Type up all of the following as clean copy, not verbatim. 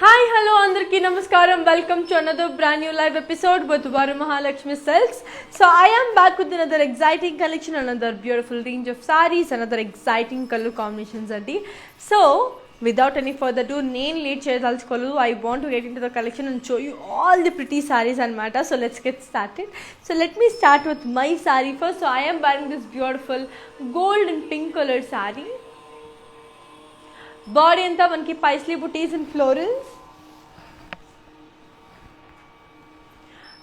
Hi, hello, Andarki Namaskaram. Welcome to another brand new live episode with Varu Mahalakshmi Silks. So I am back with another exciting collection, another beautiful range of sarees, another exciting color combinations. So without any further ado, I want to get into the collection and show you all the pretty sarees and matter. So let's get started. So let me start with my saree first. So I am wearing this beautiful gold and pink colored saree. Body anta manki paisley booties and florals.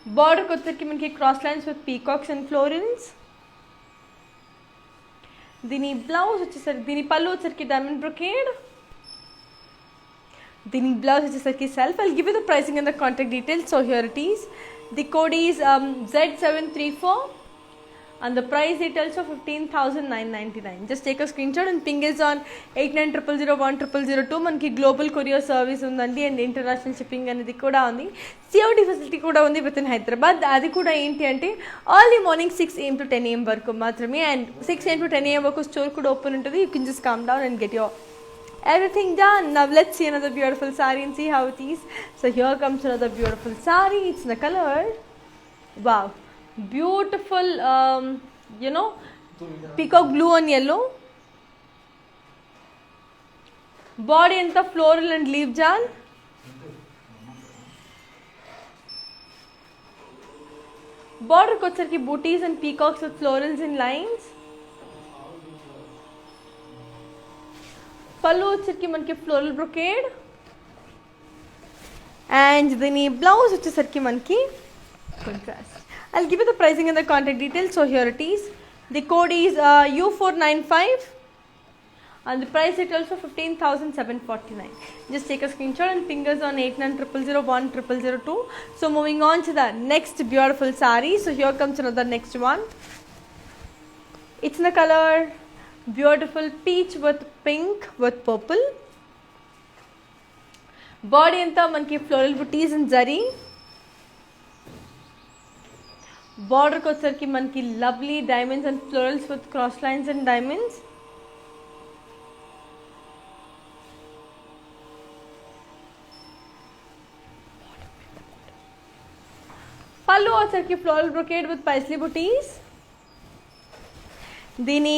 Border kocheki manki cross lines with peacocks and florals. Dini blouse vachesariki dini pallu vachesariki diamond brocade. Dini blouse vachesariki self. I'll give you the pricing and the contact details. So here it is. The code is Z734. And the price details of 15,999. Just take a screenshot and ping is on 8900010002. మనకి global courier service ఉందండి and international shipping అనేది కూడా ఉంది. COD facility కూడా ఉంది with in Hyderabad. అది కూడా ఏంటి అంటే early morning 6 AM to 10 AM వరకు మాత్రమే అండ్ 6 AM to 10 AM వరకు స్టోర్ కూడా ఓపెన్ ఉంటుంది. You can just come down and get your everything done. Now let's see another beautiful saree and see how it is. So here comes another beautiful saree. It's in the color. Wow. Beautiful peacock blue and yellow. Body anta floral and leaf jal. Border kochharki booties and peacocks with florals in lines. Pallu vachesariki manki floral brocade. And dini blouse vachesariki manki contrast. I'll give you the pricing and the contact details. So here it is. The code is U495 and the price is also 15,749. Just take a screenshot and fingers on 8900010002. So moving on to the next beautiful saree. So here comes another next one. It's in the color beautiful peach with pink with purple. Body anta manki floral booties and zari. Border kochharki manki lovely diamonds and florals with cross lines and diamonds. Pallu vachesariki floral brocade with paisley booties. Dini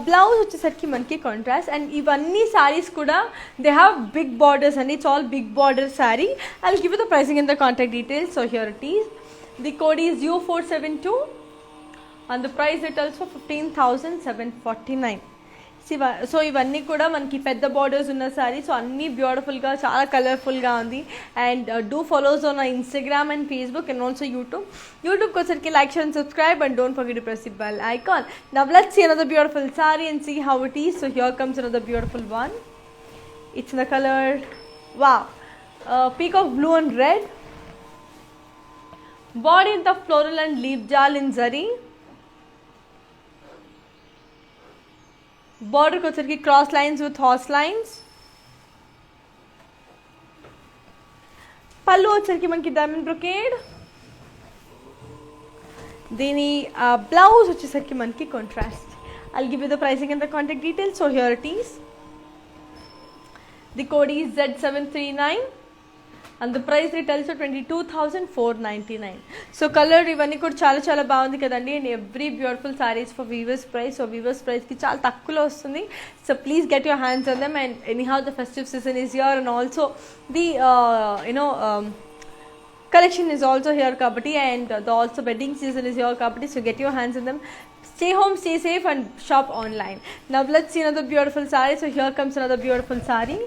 blouse vachesariki manki contrast and ivanni sarees kuda they have big borders and it's all big border saree. I'll give you the pricing and the contact details. So here it is. The code is U472 and the price is also 15,749. So ivanni kuda manki pedda borders unna saree. So anni beautiful ga chaala colorful ga undi and do follow us on our Instagram and Facebook and also YouTube kosarki like share and subscribe and don't forget to press the bell icon. Now let's see another beautiful saree and see how it is. So here comes another beautiful one. It's in the color wow peacock blue and red. Body in the floral and leaf jal in zari. Border kochharki cross lines with horse lines. Pallu vachesariki manki diamond brocade. Dini blouse vachesariki manki contrast. I'll give you the pricing and the contact details. So here it is. The code is Z739. and the price retails for 22,499. So color ఇవన్నీ కూడా చాలా చాలా బాగుంది కదండి. And every beautiful saris for weavers price. So weavers ప్రైస్కి చాలా తక్కువలో వస్తుంది. So please get your hands on them. And anyhow the festive season is here and also the collection is also here kabatti, and the also wedding season is here kabatti. So get your hands on them. Stay home, stay safe, and shop online. Now let's see another beautiful saree. So here comes another beautiful saree.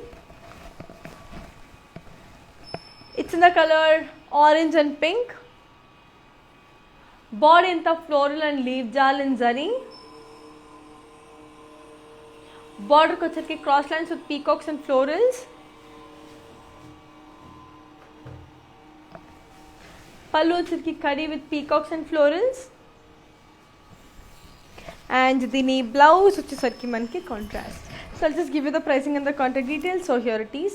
It's in the color orange and pink. Body in the floral and leaf jal in zari. Border kochharki cross lines with peacocks and florals. Pallu vachesariki kadi with peacocks and florals. And dini blouse vachesariki manki contrast. So I'll just give you the pricing and the contact details. So here it is.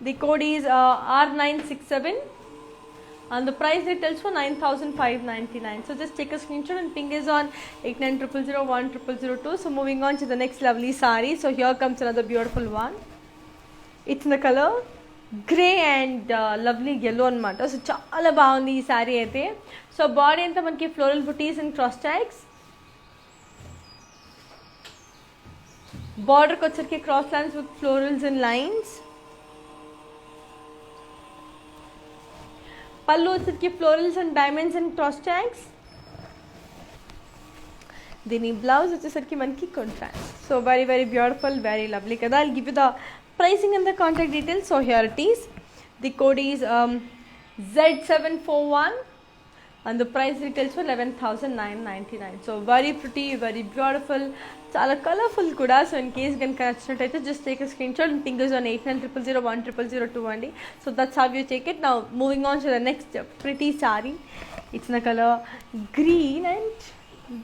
The code is R967 and the price retails for 9,599. So just take a screenshot and ping is on 8900010002. So moving on to the next lovely saree. So here comes another beautiful one. It's in the color grey and lovely yellow anamata. So chaala baagundi ee saree aithe. So body anta manaki floral booties and cross tags. Border kochharki cross lines with florals and lines. Pallu వచ్చరికి florals and diamonds and cross tags. దీని blouse వచ్చేసరికి మనకి contrast. So very very beautiful, very lovely కదా. I'll give you the pricing and the contact details. So here it is. The code is Z741 and the price retails for 11,999. So very pretty, very beautiful, చాలా colourful కూడా. So in case కనుక నచ్చినట్టయితే just take a screen shot and ping us on 8900010002 అండి. So that's how you take it. Now moving on to the next pretty sorry. It's the colour green and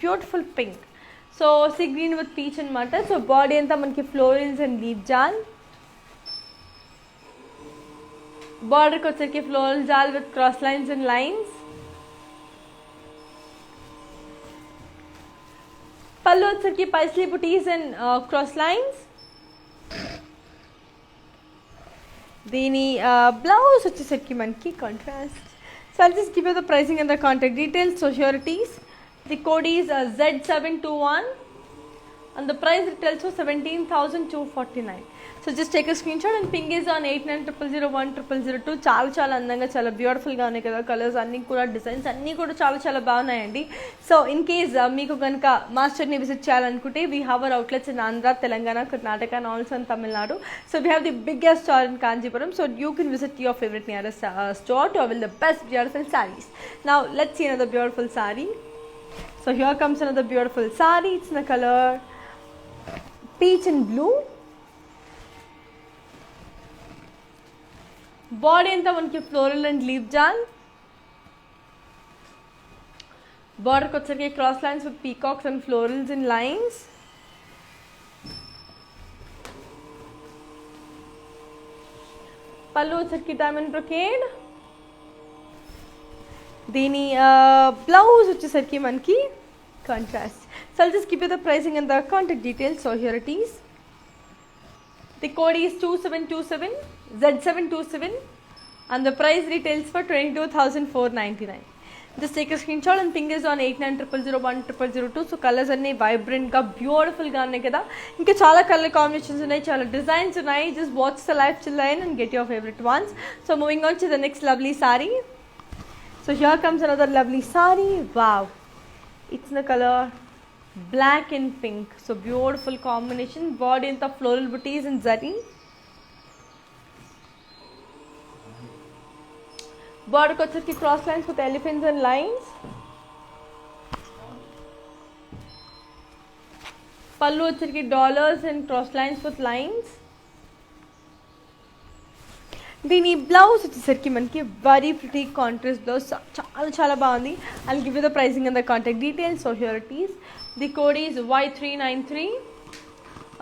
beautiful pink. So sea green with peach అనమాట. So body అంతా మనకి florals and leave జాల్. బార్డర్కి వచ్చరికి floral jaal with cross lines and lines. పళ్ళు వచ్చరికి paisley butis and cross lines. దీని blouse వచ్చేసరికి మనకి contrast. So I'll just give you the pricing and the contact details. So here it is. The code is Z721 and the price retails for 17,249. So just take a screen shot and ping is on 8900010002. చాలా చాలా అందంగా చాలా బ్యూటిఫుల్గా ఉన్నాయి కదా. Colours అన్నీ కూడా designs అన్నీ కూడా చాలా చాలా బాగున్నాయండి. సో ఇన్ కేస్ మీకు కనుక మాస్టర్ని విజిట్ చేయాలనుకుంటే we have our outlets in Andhra, Telangana, Karnataka and also in Tamil Nadu. So we have the biggest store in Kanchipuram. So you can visit your favourite nearest store to avail the best beautiful sarees. Now let's see another beautiful saree. So here comes another beautiful saree. It's in the color peach and blue. Body అంతా మనకి floral and leave జాల్. బార్డర్కి వచ్చరికి cross lines with peacocks and florals and lines. పళ్ళు వచ్చరికి diamond brocade. దీని blouse వచ్చేసరికి మనకి contrast. So I'll just give you the pricing and the contact details. So here it is. The code is 2727 Z727 and the price retails for 22,499. Just take a screenshot and ping is on 8900010002. So colours అన్నీ వైబ్రెంట్గా బ్యూటిఫుల్గా ఉన్నాయి కదా. ఇంకా చాలా colour combinations ఉన్నాయి, చాలా designs ఉన్నాయి. Just watch the life till the end and get your favorite ones. So moving on to the next lovely saree. So here comes another lovely saree. Wow, it's in the color black and pink. So beautiful combination. Body in the floral booties and zari. Border kochharki cross lines with elephants and lines. Pallu వచ్చరికి dollars and cross lines with lines. దీని blouse వచ్చేసరికి మనకి very pretty contrast blouse. చాలా చాలా బాగుంది. I'll give you the pricing and the contact details. So here it is. The code is Y393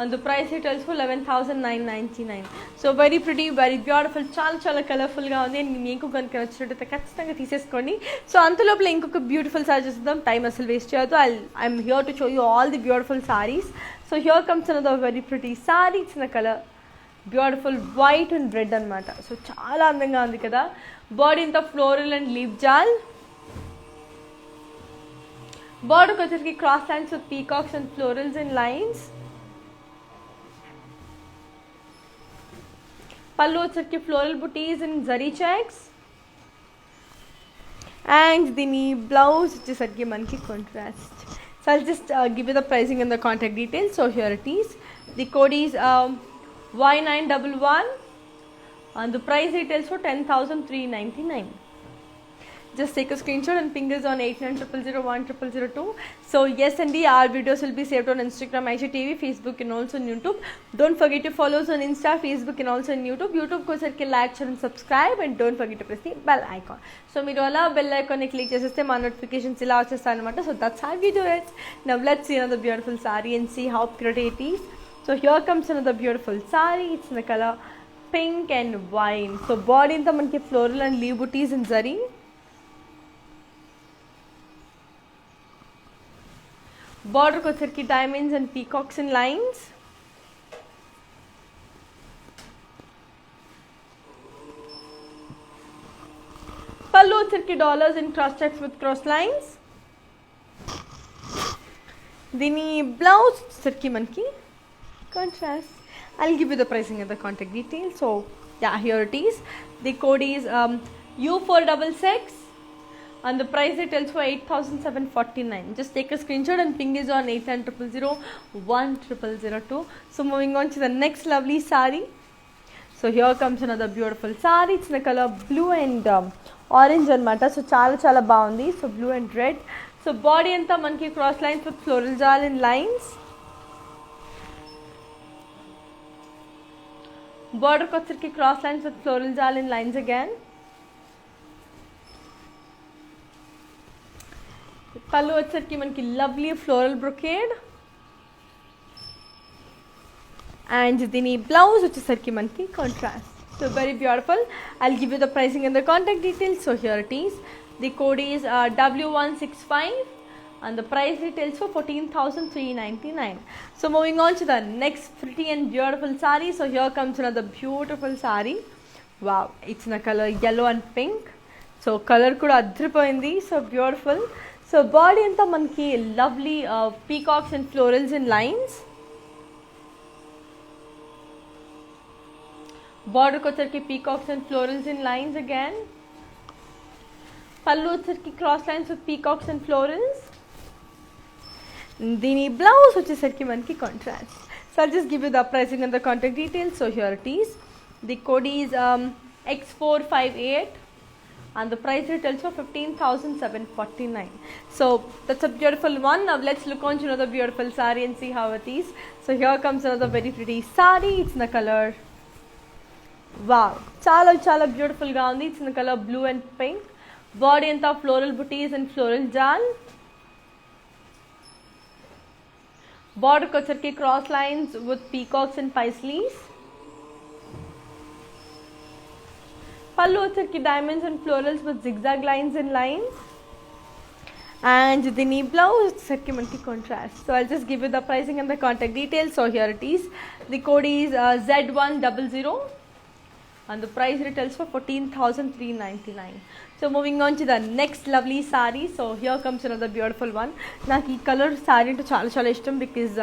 and the price retails for 11,999. So very pretty, very beautiful, చాలా చాలా కలర్ఫుల్గా ఉంది. And మీకు కనుక నచ్చినట్టయితే ఖచ్చితంగా తీసేసుకోండి. సో అంతలోపల ఇంకొక బ్యూటిఫుల్ సారీ చూద్దాం. టైం అసలు వేస్ట్ చేయొద్దు. I'm here to show you all the beautiful saris. So here comes another very pretty sorry. It's in the colour beautiful white and red అనమాట. సో చాలా అందంగా ఉంది కదా. బాడీ ఇంత ఫ్లోరల్ అండ్ లీవ్ జాల్. బార్డర్కి వచ్చరికి cross lines with peacocks and florals and lines. పళ్ళు వచ్చరికి floral buttis and zari checks. And దీని బ్లౌజ్ వచ్చేసరికి మనకి contrast. So I'll just give you the pricing and the contact details. So here it is. The code is Y911 and the price retails for 10,399. Just take a screenshot and ping us on 8900010002. So yes, and our videos will be saved on Instagram, IGTV, Facebook and also on YouTube. Don't forget to follow us on Insta, Facebook and also on YouTube. YouTube ko sarki like, share and subscribe and don't forget to press the bell icon. So meeru ala bell icon ni click cheseste ma notifications ila vachestanu anamata. So that's how we do it. Now let's see another beautiful saree and see how pretty it is. So here comes another beautiful saree. It's in the color pink and wine. So body anta manki floral and leaf booties in zari. Border kocherki diamonds and peacocks in lines. Pallu వచ్చరికి dollars in cross checks with cross lines. దీని blouse వచ్చరికి మనకి contrast. I'll give you the pricing and the contact details. So yeah, here it is. The code is U466 and the price retails for 8,749. Just take a screenshot and ping is on 8900010002. So moving on to the next lovely saree. So here comes another beautiful saree. It's in the color blue and orange anamata. So chala baagundi. So blue and red. So body anta manki cross lines with floral jal in lines. Border kocherki cross lines with floral jal in lines again. Pallu వచ్చరికి మనకి lovely floral brocade. And దీని blouse వచ్చేసరికి మనకి contrast. So very beautiful. I'll give you the pricing and the contact details. So here it is. The code is W165 and the price retails for 14,399. So moving on to the next pretty and beautiful saree. So here comes another beautiful saree. Wow, it's in the color yellow and pink. So color kuda adripoyindi. So beautiful. So body anta manki lovely peacocks and florals in lines. Border kocherki peacocks and florals in lines again. Pallu వచ్చరికి cross lines with peacocks and florals. దీని blouse వచ్చేసరికి మనకి contrast. So I'll just give you the pricing and the contact details. So here it is. The code is X458 and the price retails for 15,749. So that's a beautiful one. Now let's look on to another beautiful saree and see how it is. So here comes another very pretty saree. It's in the color, wow, chala beautiful ga undi. It's in the color blue and pink. Body anta floral booties and floral jal. Border kocherki cross lines with peacocks and paisleys. Pallu వచ్చరికి diamonds and florals with zigzag lines and lines. And the knee blouse వచ్చరికి మనకి contrast. So I'll just give you the pricing and the contact details. So here it is. The code is Z100 and the price retails for 14,399. So moving on to the next lovely saree. So here comes another beautiful one. నాకు ఈ colour saree అంటే చాలా ఇష్టం because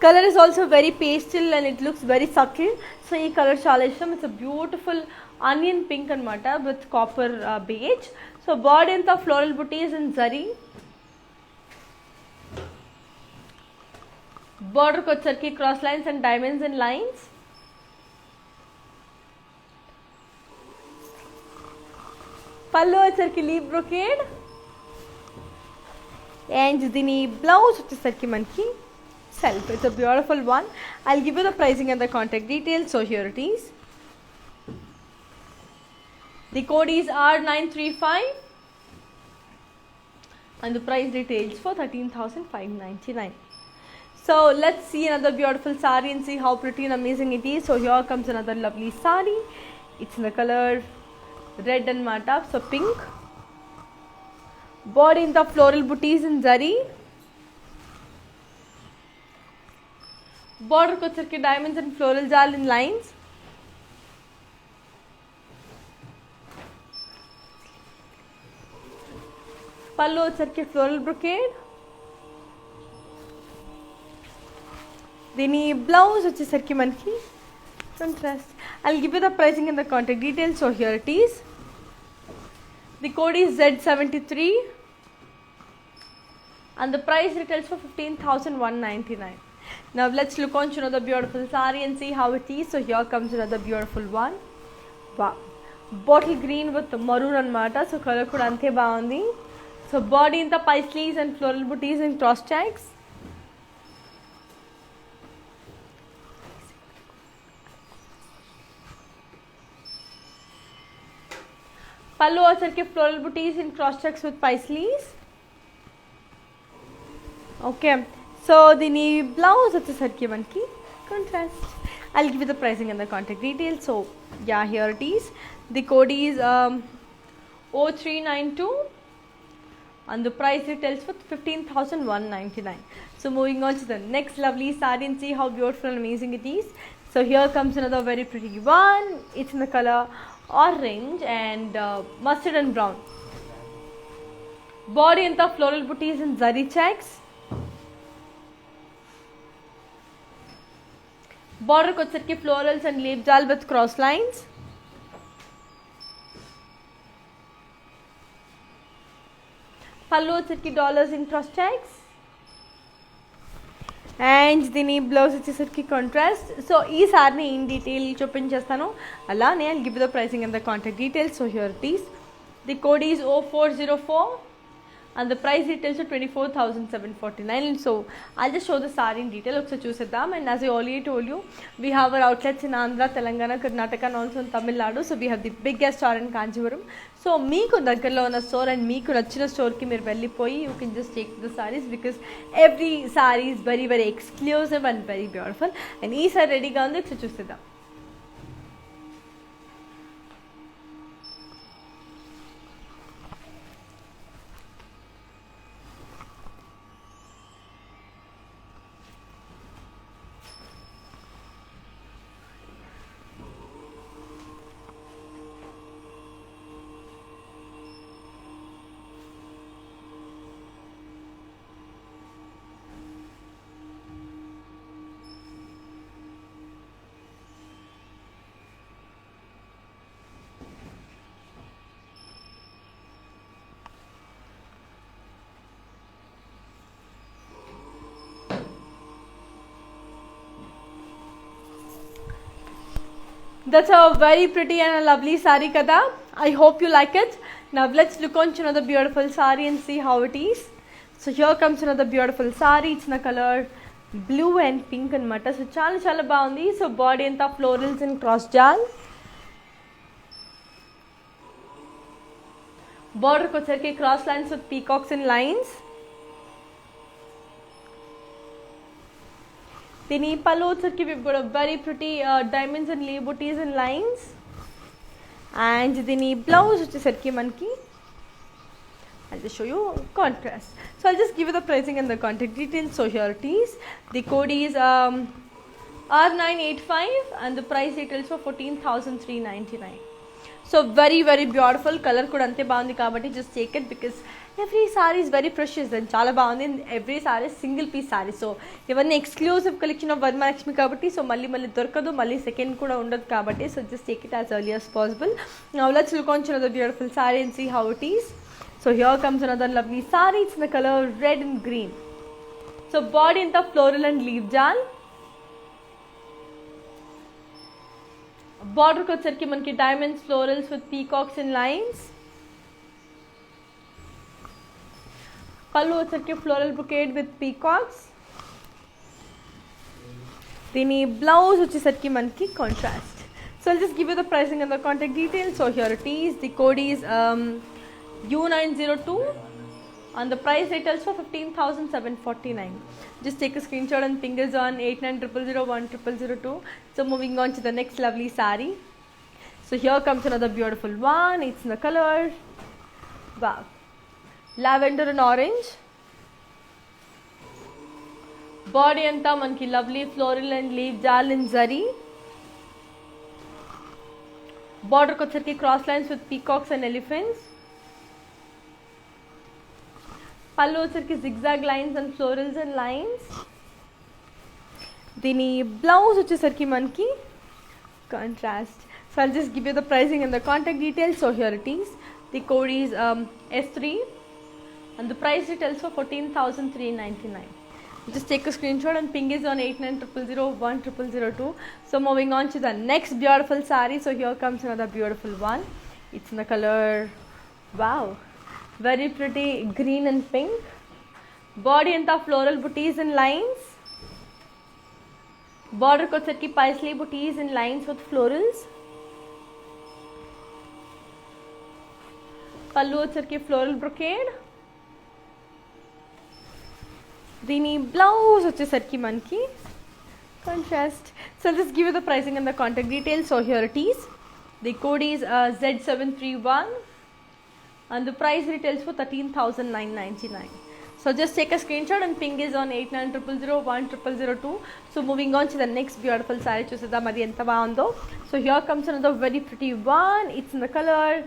color is also very pastel and it looks very subtle. So ఈ colour చాలా ఇష్టం. It's a beautiful onion pink anamata with copper beige. So body anta floral booties in zari. Border kocherki cross lines and diamonds in lines. Pallu వచ్చరికి leaf brocade. And దీని blouse వచ్చేసరికి మనకి self. It's a beautiful one. I'll give you the pricing and the contact details. So here it is. The code is R935 and the price retails for 13,599. So let's see another beautiful saree and see how pretty and amazing it is. So here comes another lovely saree. It's in the color red and mata, so pink. Body in the floral booties in zari. Border kocherki diamonds and floral jal in lines. Pallu వచ్చరికి floral brocade. దీని blouse వచ్చేసరికి మనకి contrast. I'll give you the pricing and the contact details. So here it is. The code is Z73 and the price retails for 15,199. Now let's look on to another beautiful saree and see how it is. So here comes another beautiful one. Wow, bottle green with maroon anamata. So color kuda ante baagundi. So body in the paisleys and floral booties and cross checks. Pallu వచ్చరికి floral booties in cross checks with paisleys. Okay. So దీని blouse వచ్చేసరికి మనకి contrast. I'll give you the pricing and the contact details. So yeah, here it is. The code is 0392 and the price retails for 15,199. So moving on to the next lovely saree and see how beautiful and amazing it is. So here comes another very pretty one. It's in the color orange and mustard and brown. Body and the floral booties and zari checks. Border kochaki florals and leaf jal with cross lines. Pallu వచ్చేసరికి dollars in cross checks. And దీని blouse వచ్చేసరికి contrast. So ఈ సారీని in detail చూపించేస్తాను. అలానే I'll give you the pricing and the contact details. So here it is. The code is 0404 and the price details are 24,749. So I'll just show the saree in detail. ఒకసారి చూసేద్దాం. And as I already told you, we have our outlets in Andhra, Telangana, Karnataka and also in Tamil Nadu. So we have the biggest store in Kanchipuram. So మీకు దగ్గరలో ఉన్న store and మీకు నచ్చిన స్టోర్కి మీరు వెళ్ళిపోయి you can just take the saris because every sorry is very very exclusive and very beautiful. And ఈ sorry రెడీగా ఉంది, ఒకసారి చూసేద్దాం. That's a very pretty and a lovely saree kada. I hope you like it. Now let's look on to another beautiful saree and see how it is. So here comes another beautiful saree. It's in the color blue and pink and matta. So chala baagundi. So body anta florals in cross jal. Border kochaki cross lines with peacocks and lines. దీని పళ్ళు వచ్చరికి we've got a very pretty diamonds and leaf booties and lines. And దీని blouse వచ్చేసరికి మనకి I'll just show you contrast. So I'll just give you the pricing and the contact details. So here it is. The code is R985 and the price details for 14,399. So very very beautiful. Color కూడా అంతే బాగుంది కాబట్టి just take it because every saree is very precious and చాలా బాగుంది. Every saree is single piece saree. So ఇవన్నీ exclusive collection of Varamahalakshmi కాబట్టి so మళ్ళీ దొరకదు, మళ్ళీ సెకండ్ కూడా ఉండదు కాబట్టి so just take it as early as possible. Now let's look on to another beautiful saree and see how it is. So here comes another lovely saree. It's in the color red and green. So body in the floral and leaf jal. Border వచ్చరికి మనకి diamonds, florals with peacocks and lines. పళ్ళు వచ్చరికి floral bouquet with peacocks. దీని blouse వచ్చేసరికి మనకి contrast. So I'll just give you the pricing and the contact details. So here it is. The code is U902 and the price retails for 15,749. Just take a screenshot and ping us on 8900010002. So moving on to the next lovely saree. So here comes another beautiful one. It's in the color wow, lavender and orange. Body anta manki lovely floral and leaf jal in zari. Border kochaki cross lines with peacocks and elephants. పళ్ళు వచ్చరికి zigzag lines and florals and lines. దీని blouse వచ్చేసరికి మనకి contrast. So I'll just give you the pricing and the contact details. So here it is. The code is S3 and the price retails for 14,399. Just take a screenshot and ping us on 8900010002. So moving on to the next beautiful saree. So here comes another beautiful one. It's in the color wow, very pretty green and pink. Body anta floral booties and lines. Border kochaki paisley booties and lines with florals. Pallu వచ్చరికి floral brocade. దీని blouse వచ్చేసరికి మనకి contrast. So I'll just give you the pricing and the contact details. So here it is. The code is Z731 and the price retails for 13,999. So just take a screenshot and ping is on 8900010002. So moving on to the next beautiful saree. Chusada madi enta baagundo. So here comes another very pretty one. It's in the color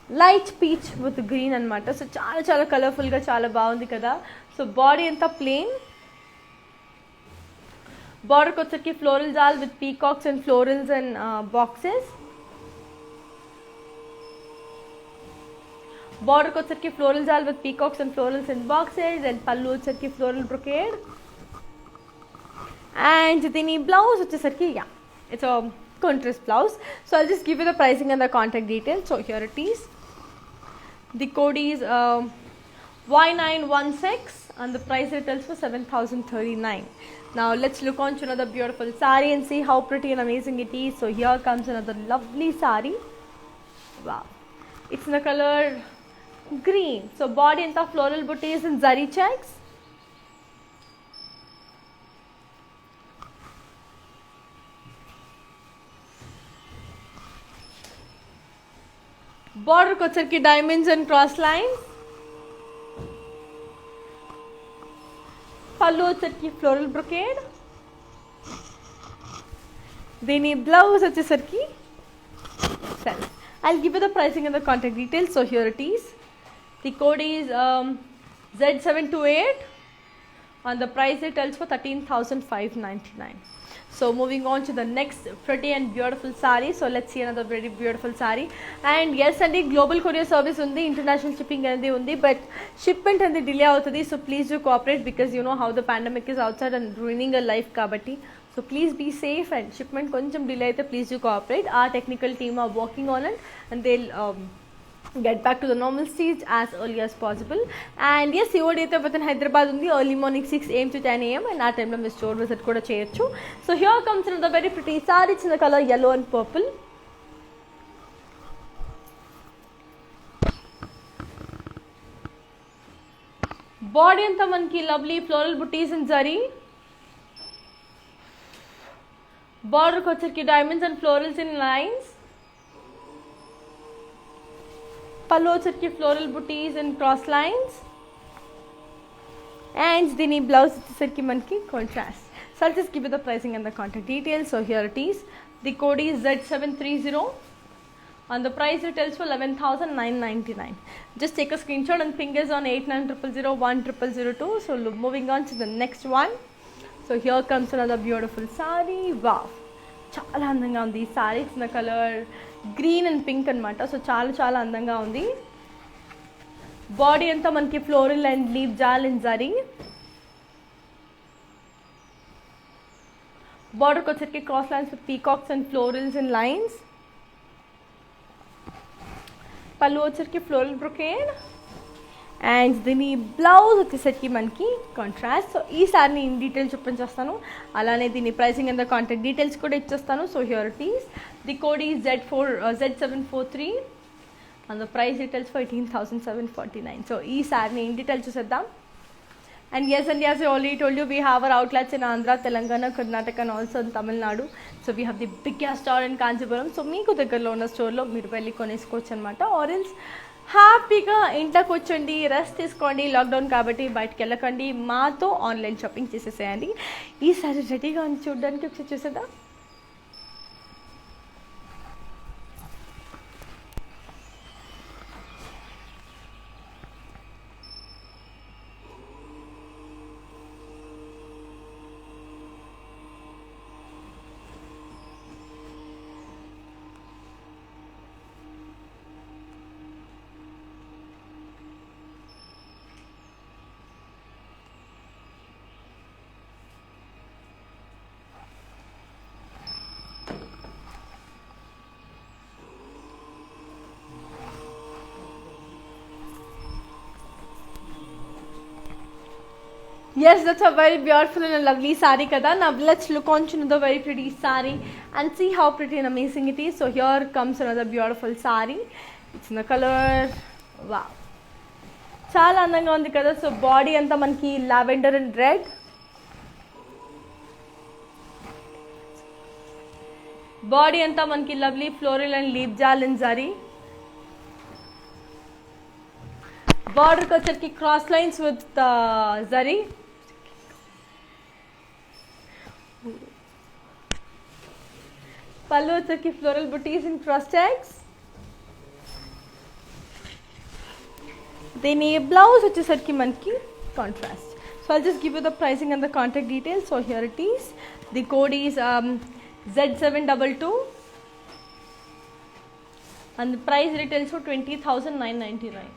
light peach with green and matter. So chala colorful ga chala baagundi kada. So body enta plain. Border kochaki floral jal with peacocks and florals and boxes. Border kochaki floral jal with peacocks and florals and boxes, and pallu kochaki floral brocade. And dini blouse vachesarki, yeah, it's a contrast blouse. So I'll just give you the pricing and the contact details. So here it is. The code is Y916 and the price retails for 7,039. Now let's look on to another beautiful saree and see how pretty and amazing it is. So here comes another lovely saree. Wow, it's in the color green. So body anta floral booties and zari checks. Border kochaki diamonds and cross lines. Pallu vachesarki floral brocade. Dini blouse vachesarki self. I'll give you the pricing and the contact details. So here it is. The code is Z728 and the price it tells for 13,599. So moving on to the next pretty and beautiful saree. So let's see another very beautiful saree. And yes, and the global courier service undi, international shipping and undi, but shipment and the delay avutadi. So please do cooperate because you know how the pandemic is outside and ruining a life kabatti. So please be safe and shipment koncham delay aithe please do cooperate. Our technical team are working on it and they'll get back to the normal stage as early as possible. And yes, COD aithe within Hyderabad undi, early morning 6 AM to 10 AM, and that time lo మీరు store visit kuda cheyochu. So here comes another very pretty saree. It's in the color yellow and purple. Body anta manki lovely floral booties and zari. Border kochaki diamonds and florals in lines. Pallu vachesarki floral booties and cross lines. And dini blouse vachesarki manki contrast. So I'll just give you the pricing and the contact details. So here it is. The code is Z730 and the price it tells for 11,999. Just take a screenshot and ping us on 8900010002. So moving on to the next one. So here comes another beautiful saree. Wow, chala andanga undi. Saree in the color green and pink anamata. So chala andanga undi. Body anta manki floral and leaf jal and zari. Border kochaki cross lines with peacocks and florals and lines. Pallu vachesarki floral brocade. And dini blouse vachesarki manki contrast. So ee saree ni in detail chupinchestanu, alane dini pricing and the contact details kuda ichchestanu. So here it is. The code is Z743 and the price details for 18,749. So ee saree ni in detail chuseddam. And yes, I already told you we have our outlets in Andhra, Telangana, Karnataka and also in Tamil Nadu. So we have the biggest store in Kanchipuram. So meeku దగ్గరలో ఉన్న store లో మీరు వెళ్ళి కొనేసుకోవచ్చు అన్నమాట. Or else హ్యాపీగా ఇంట్లోకి వచ్చండి, rest తీసుకోండి. లాక్డౌన్ కాబట్టి బయటకు వెళ్ళకండి, మాతో ఆన్లైన్ షాపింగ్ చేసేసేయండి. ఈసారి రెడీగా ఉంది చూడడానికి ఒకసారి చూసేద్దాం. Yes, that's a very beautiful and a lovely saree kada. Now let's look on to another very pretty saree and see how pretty and amazing it is. So here comes another beautiful saree. It's in the color, wow, చాలా అందంగా ఉంది కదా. So body అంతా మనకి lavender and red. Body అంతా మనకి lovely floral and leaf jaal in zari. బార్డర్కి వచ్చరికి క్రాస్ లైన్స్ విత్ జరీ. పళ్ళు వచ్చరికి floral buttis in cross tags. దీని బ్లౌజ్ వచ్చేసరికి మనకి contrast. So I'll just give you the pricing and the contact details. So here it is. The code is Z722 and the price retails for 20,999.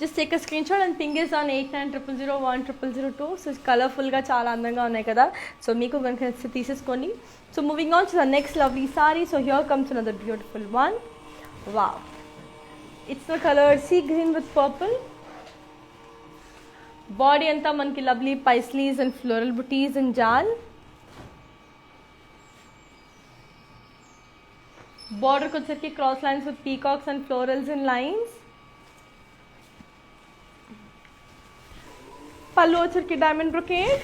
Just take a screenshot and ping us on 8900010002. So colourful ga chaala andanga unnai kada. So meeku ganaka teeseskondi. So moving on to the next lovely saree. So here comes another beautiful one. Wow. It's the color sea green with purple. Body anta manki lovely paisleys and floral booties and jal. Border ko వచ్చరికి cross lines with peacocks and florals and lines. పళ్ళు వచ్చరికి diamond brocade.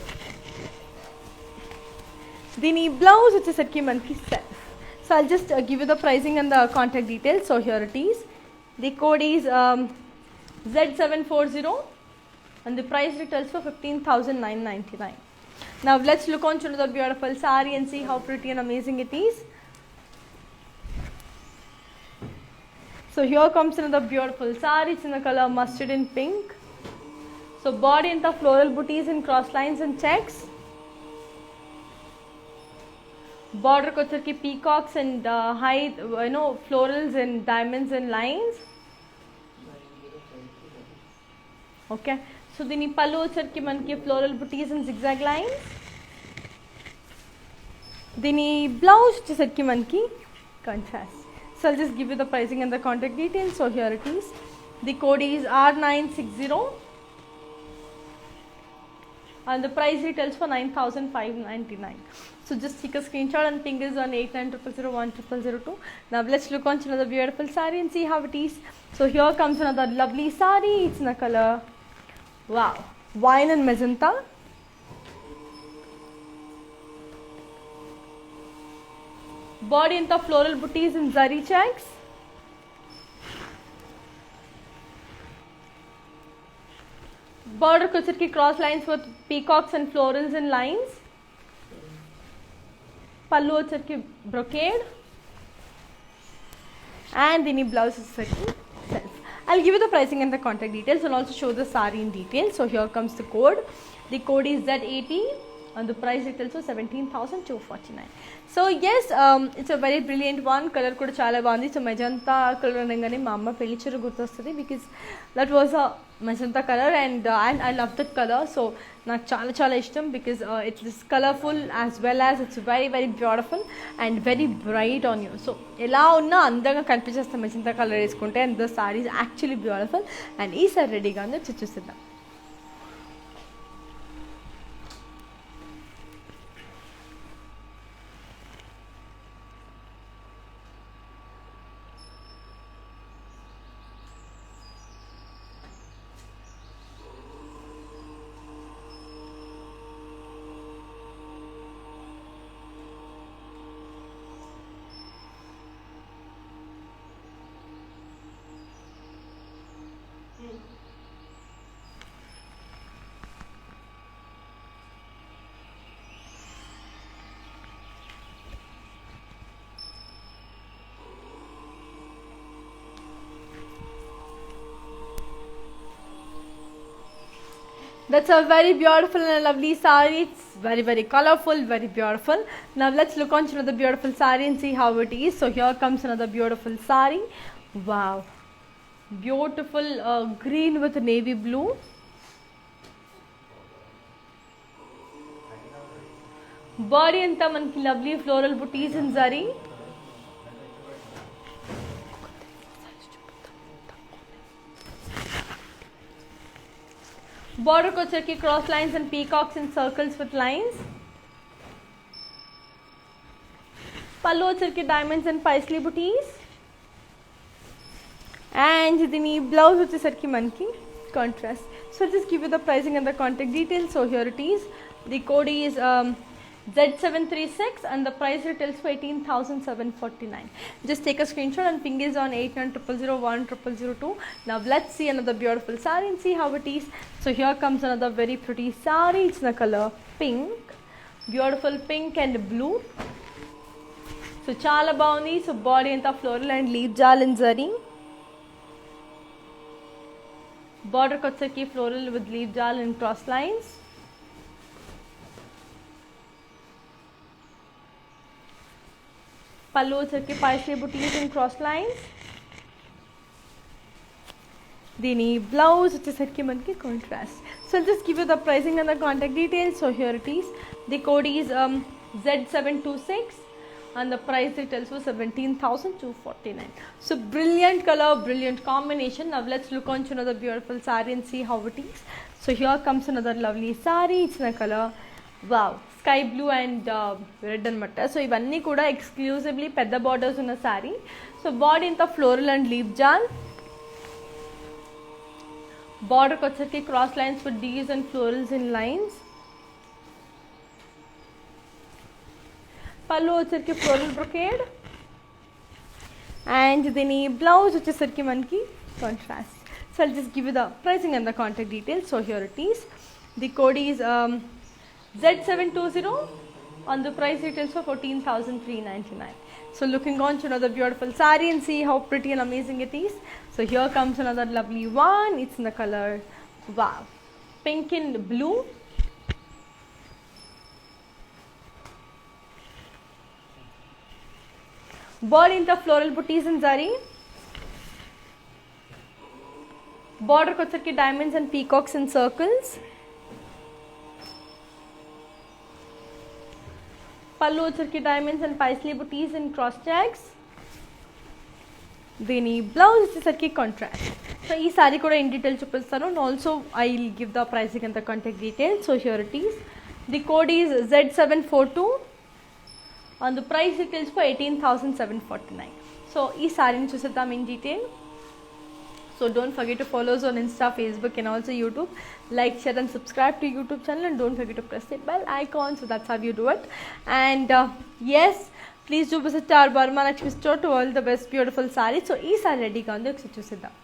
దీని blouse వచ్చేసరికి మనకి self. So I'll just give you the pricing and the contact details. So here it is. The code is Z740 and the price retails for 15,999. Now let's look on to the beautiful saree and see how pretty and amazing it is. So here comes another beautiful saree. It's in the color mustard and pink. So body and the floral booties and cross lines and checks. Border ko వచ్చరికి peacocks and high florals and diamonds and lines. Okay. So దీని పళ్ళు వచ్చరికి మనకి floral booties and zigzag lines. దీని blouse వచ్చేసరికి మనకి contrast. So I'll just give you the pricing and the contact details. So here it is. The code is R960 and the price retails for 9,599. So just take a screenshot and ping us on 8900010002. Now let's look on to another beautiful saree and see how it is. So here comes another lovely saree. It's in the color, wow, wine and magenta. Body and the floral booties and zari checks. Border kuchirki cross lines with peacocks and florals and lines. Pallu వచ్చరికి brocade and the blouse is self. I'll give you the pricing and the contact details and also show the saree in detail. So here comes the code. The code is Z80 and the price retails for 17,249. So yes, it's a very brilliant one. Color kuda chaala baagundi. So magenta color anagane ma amma pelli chira gurtostadi because that was a magenta color and I love that color. So నాకు చాలా చాలా ఇష్టం because it is colorful as well as it's very very beautiful and very bright on you. So ఎలా ఉన్నా అందంగా కనిపించేస్తాం magenta colour వేసుకుంటే and the saree is actually beautiful and ఈ sorry రెడీగా ఉంది చూసేద్దాం. That's a very beautiful and lovely saree. It's very very colorful, very beautiful. Now let's look on to another beautiful saree and see how it is. So here comes another beautiful saree. Wow, beautiful green with navy blue. Body anta manki lovely floral booties and zari. Border ko వచ్చరికి cross lines and peacocks and circles with lines. పళ్ళు వచ్చరికి diamonds and paisley booties. And దీని blouse వచ్చేసరికి మనకి contrast. So just give you the pricing and the contact details. So here it is. The code is Z736 and the price retails for 18,749. Just take a screenshot and ping is on 8900010002. Now let's see another beautiful saree and see how it is. So here comes another very pretty saree. It's in the color pink, beautiful pink and blue. So chala baundi. So body anta floral and leaf jal in zari. Border kotsaki floral with leaf jal and cross lines. Pallu వచ్చరికి paisley buttis in cross lines. దీని blouse వచ్చేసరికి మనకి contrast. So just give you the pricing and the contact details. So here it is. The code is Z726 and the price retails for 17,249. So brilliant color, brilliant combination. Now let's look on to another beautiful saree and see how it is. So here comes another lovely saree. It's in the color, wow, sky blue and red anamata. So ivanni kuda exclusively pedda borders unna saree. So body inta floral and leaf jal. Border kochaki cross lines with D's and florals in lines. పళ్ళు వచ్చరికి floral brocade and దీని blouse వచ్చేసరికి మనకి contrast. So I'll just give you the pricing and the contact details. So here it is. The code is Z720 and the price retails for 14,399. So looking on to another beautiful saree and see how pretty and amazing it is. So here comes another lovely one. It's in the color, wow, pink and blue. Body into floral booties and zari. Border kochaki diamonds and peacocks in circles. Pallu వచ్చరికి diamonds and paisley booties in cross checks. దీని blouse వచ్చేసరికి contrast. So ఈ sorry కూడా in detail చూపిస్తాను and also I will give the pricing and the contact details. So here it is. The code is Z742 and the price retails for 18,749. So ee saree ni chusedam in detail. So don't forget to follow us on Insta, Facebook and also YouTube. Like, share and subscribe to YouTube channel and don't forget to press the bell icon. So that's how you do it. And yes, please do visit our Burma Lakshmi store to all the best beautiful sarees. So ee saree ready ga undi oksaరి chusedam.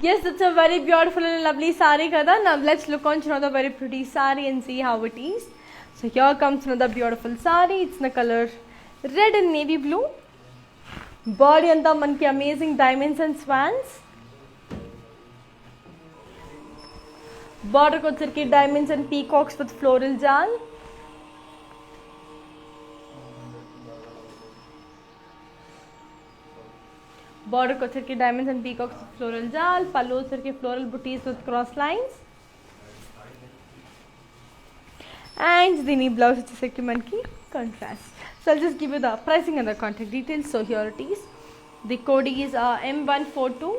Yes, that's a very beautiful and lovely saree kada. Now let's look on to another very pretty saree and see how it is. So here comes another beautiful saree. It's in the color red and navy blue. Body anta manki amazing diamonds and swans. Border kochirki diamonds and peacocks with floral jal. Border kochirki diamonds and peacocks with floral jal. Pallu వచ్చరికి floral booties with cross lines. And దీని blouse వచ్చేసరికి మనకి contrast. So I'll just give you the pricing and the contact details. So here it is. The code is M142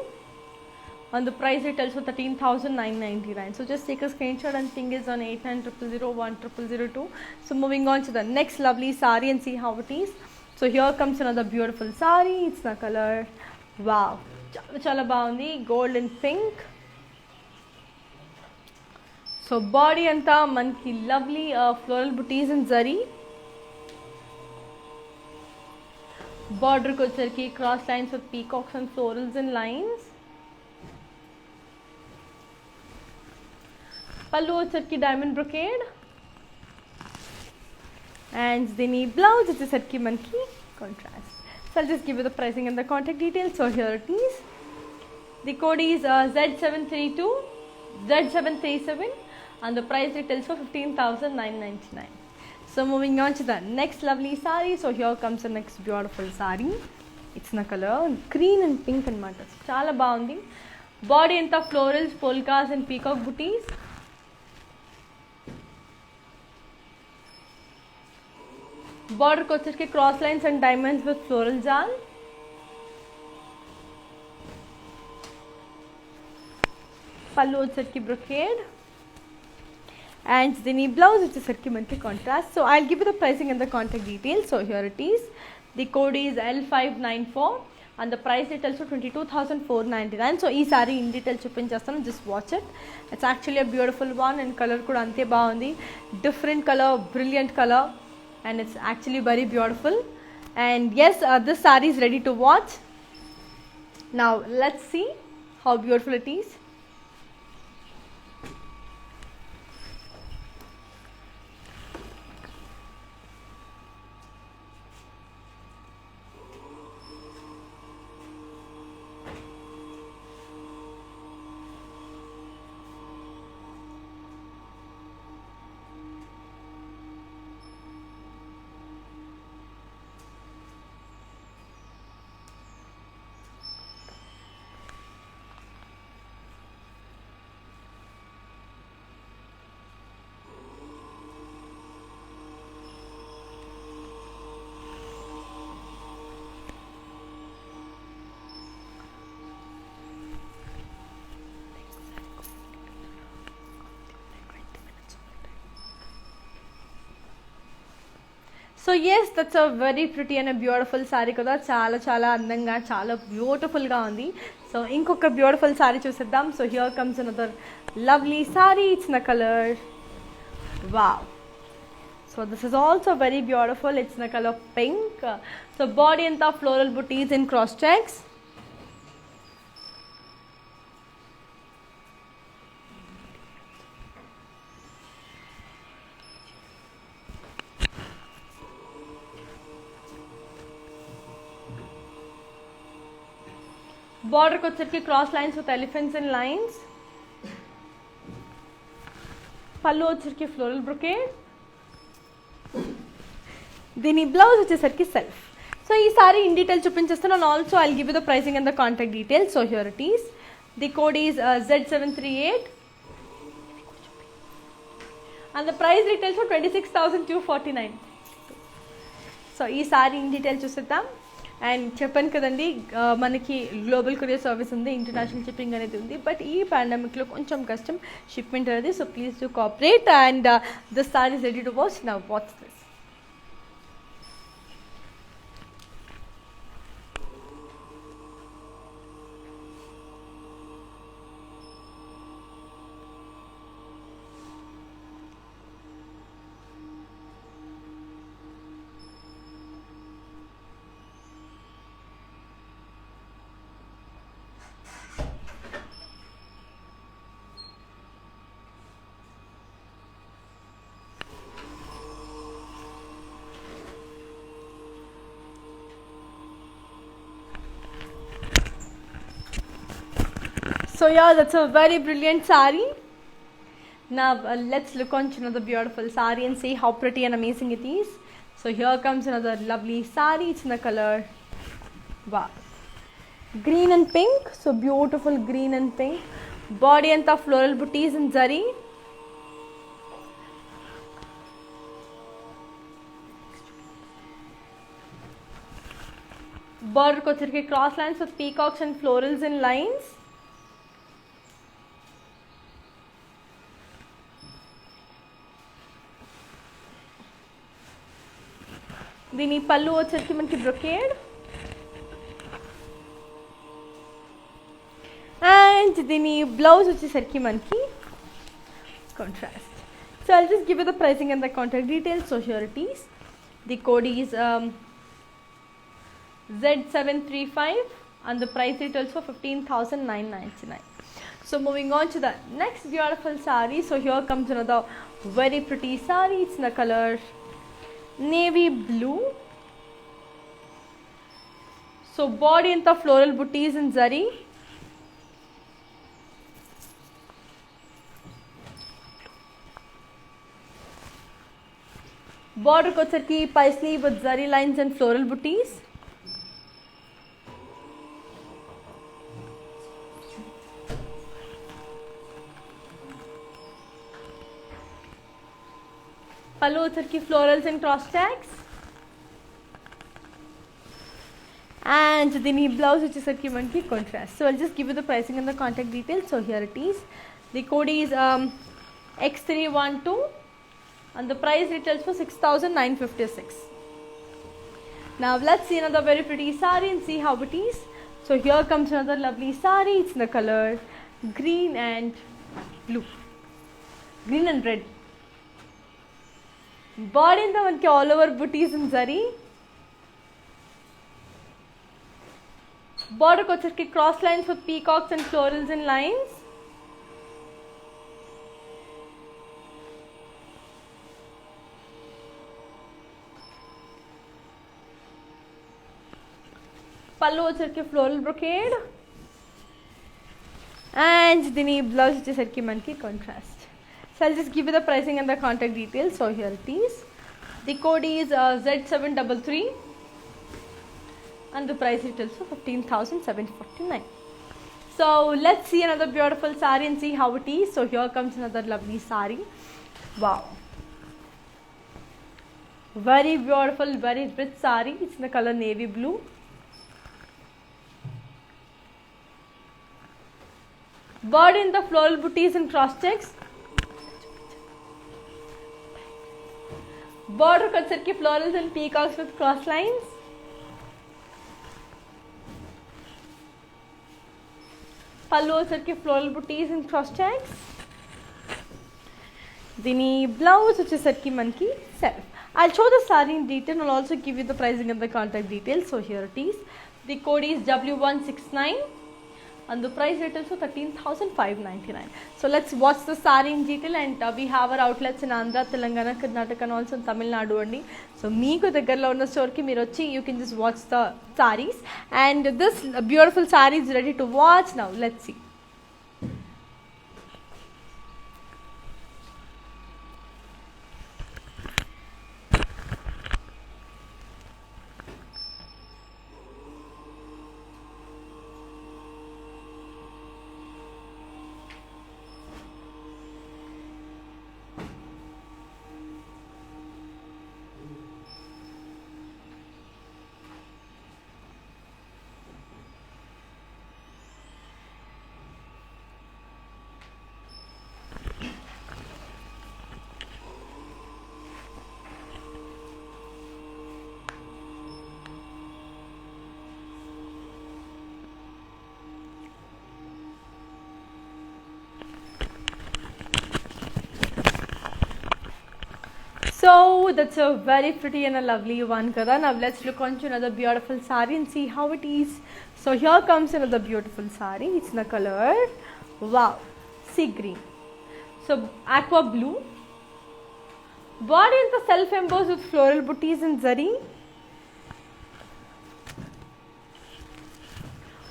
and the price retails for 13,999. So just take a screenshot and ping is on 8900010002. So moving on to the next lovely saree and see how it is. So here comes another beautiful saree. It's the color, wow, chala baundi, gold and pink. So body anta manki lovely floral booties in zari. Border kochirki cross lines with peacocks and florals in lines. Pallu వచ్చరికి diamond brocade. And దీని blouse వచ్చేసరికి మనకి contrast. So I'll just give you the pricing and the contact details. So here it is. The code is Z732 Z737 and the price retails for 15,999. So moving on to the next lovely saree. So here comes the next beautiful saree. It's in the color green and pink anamata. Chala baagundi. Body anta florals, polkas and peacock booties. Border kochesiki cross lines and diamonds with floral jal. Pallu వచ్చేసరికి brocade. And the blouse వచ్చేసరికి మనకి contrast. So I'll give you the pricing and the contact details. So here it is. The code is L594 and the price details for 22,499. So ee saree in detail చూపించేస్తాను, just watch it. It's actually a beautiful one and color కూడా అంతే బాగుంది. Different color, brilliant color, and it's actually very beautiful. And yes, this saree is ready to watch. Now let's see how beautiful it is. So yes, that's a very pretty and a beautiful saree kada. Chala andanga, chala beautiful ga undi. So inkoka beautiful saree chuseddam. So here comes another lovely saree. It's in the color, wow. So this is also very beautiful. It's in the color pink. So body anta floral booties in cross checks. Border kochesiki cross lines with elephants and lines. Pallu వచ్చేసరికి floral brocade. దీని blouse వచ్చేసరికి self. So ఈ sorry in detail చూపించేస్తాను and also I'll give you the pricing and the contact details. So here it is. The code is Z738 and the price retails for 26,249. So ఈ sorry in detail చూసేద్దాం. And చెప్పాను కదండి, మనకి global courier service ఉంది, international shipping అనేది ఉంది. But ఈ పాండమిక్లో కొంచెం కష్టం షిప్మెంట్ అనేది. So please to cooperate and this sorry is ready to watch. Now watch this. So yeah, that's a very brilliant saree. Now let's look on to another beautiful saree and see how pretty and amazing it is. So here comes another lovely saree. It's in the color, wow, green and pink. So beautiful green and pink. Body anta floral booties and zari. Border kochesiki cross lines with peacocks and florals and lines. దీని పళ్ళు వచ్చేసరికి మనకి brocade and దీని blouse వచ్చేసరికి మనకి contrast. So I'll just give you the pricing and the contact details. So here it is. The code is Z735 and the price retails for 15,999. So moving on to the next beautiful saree. So here comes another very pretty saree. It's in the color navy blue. So body anta floral booties in zari. Border kochaki paisley with zari lines and floral booties. Pallu ki florals and cross stacks. And the knee blouse which is a contrast. So I'll just give you the pricing and the contact details. So here it is. The code is X312 and the price retails for 6,956. Now let's see another very pretty saree and see how it is. So here comes another lovely saree. It's in the color green and blue, green and red. Body in the all over booties in zari. Border kochaki cross lines with peacocks and florals and lines. Pallu vachaki floral brocade. And the knee blouse which is manki contrast. So I'll just give you the pricing and the contact details. So here it is. The code is Z733 and the price retails for 15,749. So let's see another beautiful saree and see how it is. So here comes another lovely saree. Wow. Very beautiful, very rich saree. It's in the color navy blue. Body in the floral booties and cross checks. Border concept ki florals and peacocks with cross lines. Pallu ki floral booties and cross checks. The knee blouse which is manki self. I'll show the saree in detail and I'll also give you the pricing and the contact details. So here it is. The code is W169 and the price retails for 13,599. So let's watch the saree in detail, and we have our outlets in Andhra, Telangana, Karnataka and also in Tamil Nadu andi. So meeku దగ్గరలో ఉన్న store ki మీరు వచ్చి you can just watch the sarees, and this beautiful saree is ready to watch now. Let's see. So that's a very pretty and a lovely one, Kada. Now let's look on to another beautiful saree and see how it is. So here comes another beautiful saree. It's in the color, wow, sea green. So aqua blue. Body in the self embossed with floral booties and zari.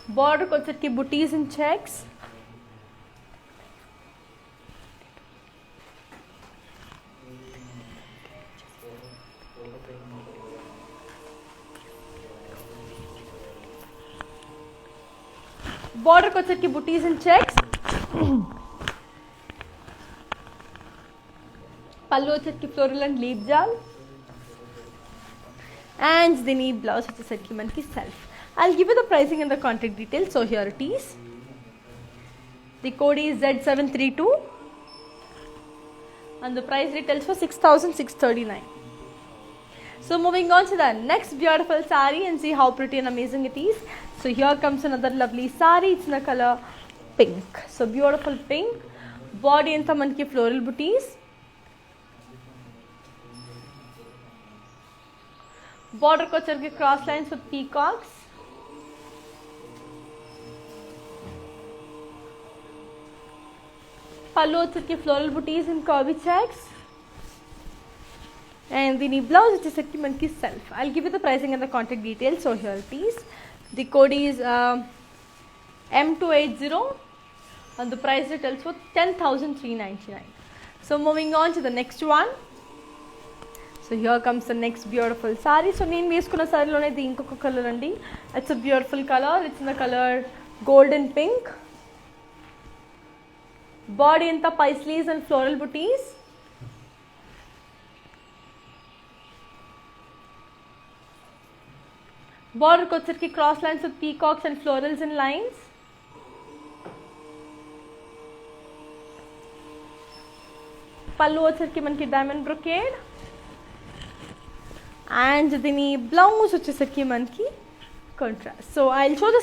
Border concept ki booties and checks. Border concept ki booties and checks. Pallu ki floral and leaf jal. And the knee blouse which is manki self. I'll give you the pricing and the contact details. So here it is. The code is Z732 and the price retails for 6,639. So moving on to the next beautiful saree and see how pretty and amazing it is. So here comes another lovely saree. It's in the color pink. So beautiful pink. Body and manki floral booties. Border ki cross lines with peacocks. Pallu ki floral booties and curvy checks. And దీని blouse వచ్చేసరికి మనకి self. I give you the pricing and the contact details. So here it is. The code is M280 and the price retails for 10,399. So moving on to the next one. So here comes the next beautiful saree. So నేను వేసుకున్న సారీలోనే ఇది ఇంకొక colour అండి. It's a beautiful colour. It's in the colour golden pink. Body అంతా పైస్లీస్ and floral బుటీస్. బార్డర్కి వచ్చరికి cross lines with peacocks and florals and lines. పళ్ళు వచ్చరికి మనకి డైమండ్ బ్రొకేడ్. అండ్ దీని బ్లౌజ్ వచ్చేసరికి మనకి contrast. So I will show the